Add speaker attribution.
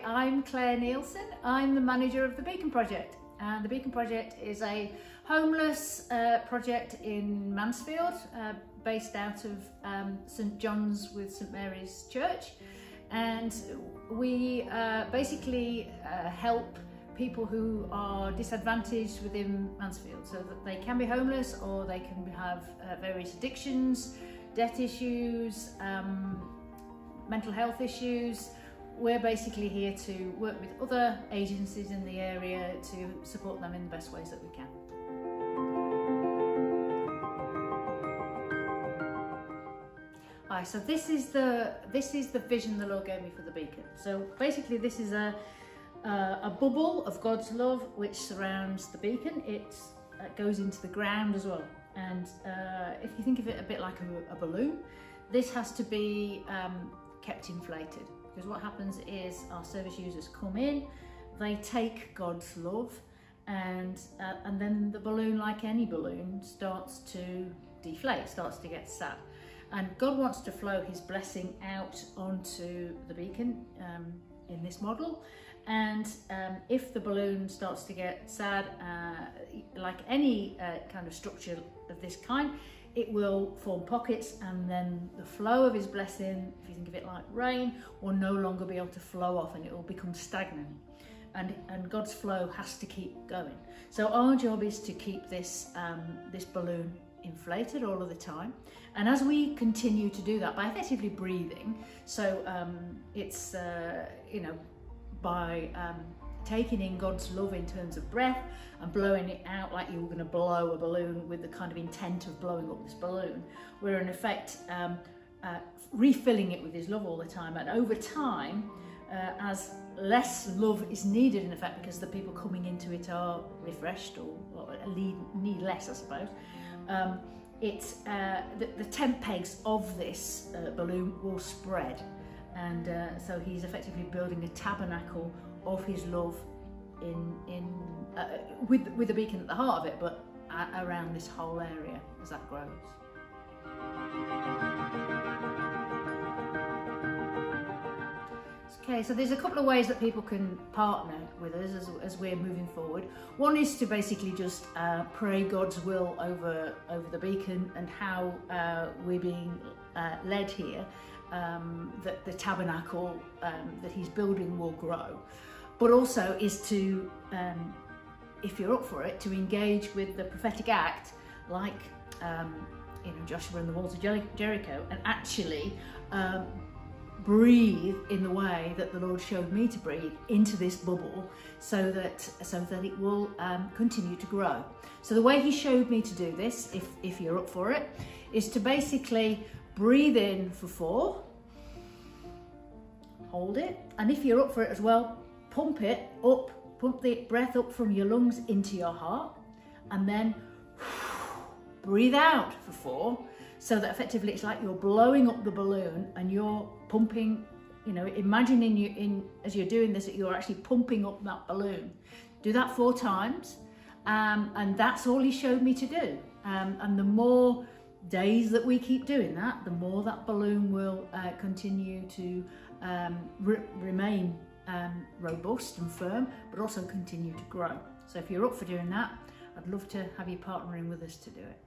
Speaker 1: I'm Claire Nielsen. I'm the manager of the Beacon Project. And the Beacon Project is a homeless project in Mansfield, based out of St John's with St Mary's Church. And we basically help people who are disadvantaged within Mansfield, so that they can be homeless or they can have various addictions, debt issues, mental health issues. We're basically here to work with other agencies in the area to support them in the best ways that we can. Hi, so this is the vision the Lord gave me for the Beacon. So basically this is a bubble of God's love which surrounds the beacon. It goes into the ground as well. And if you think of it a bit like a balloon, this has to be kept inflated, because what happens is our service users come in, they take God's love, and then the balloon, like any balloon, starts to deflate, starts to get sad. And God wants to flow his blessing out onto the beacon in this model. And if the balloon starts to get sad, like any kind of structure of this kind, it will form pockets, and then the flow of his blessing, if you think of it like rain, will no longer be able to flow off, and it will become stagnant. And God's flow has to keep going. So our job is to keep this balloon inflated all of the time. And as we continue to do that by effectively breathing, so it's by taking in God's love in terms of breath and blowing it out like you were going to blow a balloon with the kind of intent of blowing up this balloon, we're in effect refilling it with his love all the time. And over time, as less love is needed, in effect, because the people coming into it are refreshed or need less, I suppose, the tent pegs of this balloon will spread. And so he's effectively building a tabernacle of his love with the beacon at the heart of it, but around this whole area as that grows. Okay, so there's a couple of ways that people can partner with us as we're moving forward. One is to basically just pray God's will over the beacon and how we're being led here, that the tabernacle that he's building will grow. But also is to, if you're up for it, to engage with the prophetic act, like Joshua and the walls of Jericho, and actually breathe in the way that the Lord showed me to breathe into this bubble, so that it will continue to grow. So the way he showed me to do this, if you're up for it, is to basically breathe in for 4, hold it, and if you're up for it as well, pump it up, pump the breath up from your lungs into your heart, and then breathe out for 4, so that effectively it's like you're blowing up the balloon and you're pumping, imagining as you're doing this, that you're actually pumping up that balloon. Do that 4 times, and that's all he showed me to do. And the more days that we keep doing that, the more that balloon will continue to remain robust and firm, but also continue to grow. So if you're up for doing that, I'd love to have you partnering with us to do it.